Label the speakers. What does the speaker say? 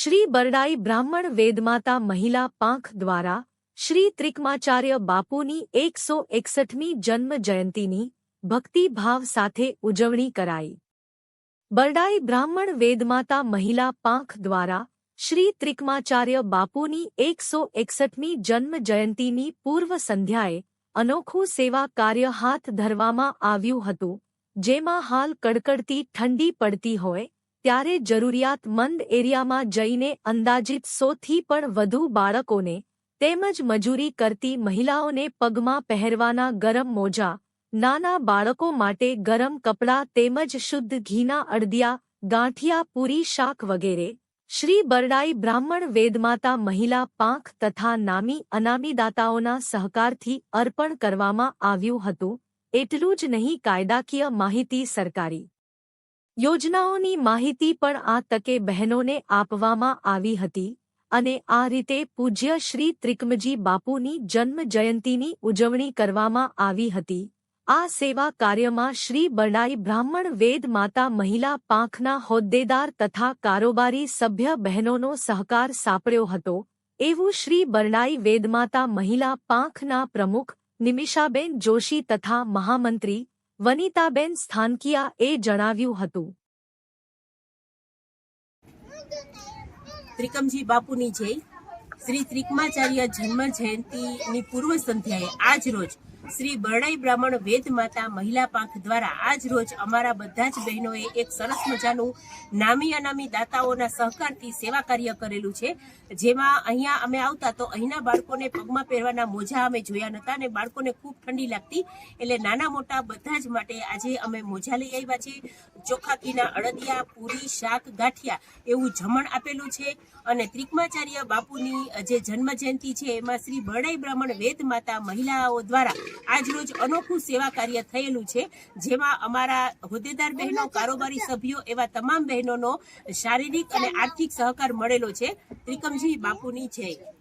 Speaker 1: श्री बरडाई ब्राह्मण वेदमाता महिला પાંખ દ્વારા શ્રી ત્રિકમાચાર્ય બાપુની 161મી જન્મ જયંતીની ભક્તિભાવ સાથે ઉજવણી કરાઈ। બરડાઈ બ્રાહ્મણ વેદમાતા મહિલા પાંખ દ્વારા શ્રી ત્રિકમાચાર્ય બાપુની 161મી જન્મ જયંતીની પૂર્વ સંધ્યાએ અનોખું સેવા કાર્ય હાથ ધરવામાં આવ્યું હતું, જેમાં હાલ કડકડતી ઠંડી પડતી હોય ત્યારે જરૂરિયાતમંદ એરિયામાં જઈને અંદાજિત 100થી પણ વધુ બાળકોને તેમજ મજૂરી કરતી મહિલાઓને પગમાં પહેરવાના ગરમ મોજા, નાના બાળકો માટે ગરમ કપડાં તેમજ શુદ્ધ ઘીના અડદિયા, ગાંઠિયા, પૂરી, શાક વગેરે શ્રી બરડાઈ બ્રાહ્મણ વેદમાતા મહિલા પાંખ તથા નામી અનામી દાતાઓના સહકારથી અર્પણ કરવામાં આવ્યું હતું। એટલું જ નહીં, કાયદાકીય માહિતી, સરકારી યોજનાઓની માહિતી પણ આ તકે બહેનોને આપવામાં આવી હતી અને આ રીતે પૂજ્ય શ્રી ત્રિકમજી બાપુની જન્મ જયંતીની ઉજવણી કરવામાં આવી હતી। આ સેવા કાર્યમાં શ્રી બરડાઈ બ્રાહ્મણ વેદ માતા મહિલા પાંખના હોદ્દેદાર તથા કારોબારી સભ્ય બહેનોનો સહકાર સાંપડ્યો હતો, એવું શ્રી બરડાઈ વેદમાતા મહિલા પાંખના પ્રમુખ નિમિષાબેન જોશી તથા મહામંત્રી વનિતાબેન સ્થાનકિયાએ જણાવ્યું હતું।
Speaker 2: ત્રિકમજી બાપુની જય। શ્રી ત્રિકમાચાર્ય જન્મ જયંતિની પૂર્વ સંધ્યાએ આજ રોજ શ્રી બરડાઈ બ્રાહ્મણ વેદ માતા મહિલા પાંખ દ્વારા આજ રોજ અમારા બધા જ બહેનોએ એક સરસ મજાનું નામી અનામી દાતાઓના સહકારથી સેવા કાર્ય કરેલું છે, જેમાં અહીંયા અમે આવતા તો અહીંના બાળકોને પગમાં પહેરવાના મોજા અમે જોયા નહોતા અને બાળકોને ખૂબ ઠંડી લાગતી, એટલે નાના મોટા બધા જ માટે આજે અમે મોજા લઈ આવ્યા છે। ચોખ્ખા ઘીના અડદિયા, પૂરી, શાક, ગાંઠિયા એવું જમણ આપેલું છે અને ત્રિકમાચાર્ય બાપુની જે જન્મ જયંતિ છે એમાં શ્રી બરડાઈ બ્રાહ્મણ વેદ માતા મહિલાઓ દ્વારા આજરોજ અનોખું સેવા કાર્ય થયેલું છે, જેમાં અમારા હોદ્દેદાર બહેનો, કારોબારી સભ્યો એવા તમામ બહેનોનો શારીરિક અને આર્થિક સહકાર મળેલો છે। ત્રિકમજી બાપુની જય।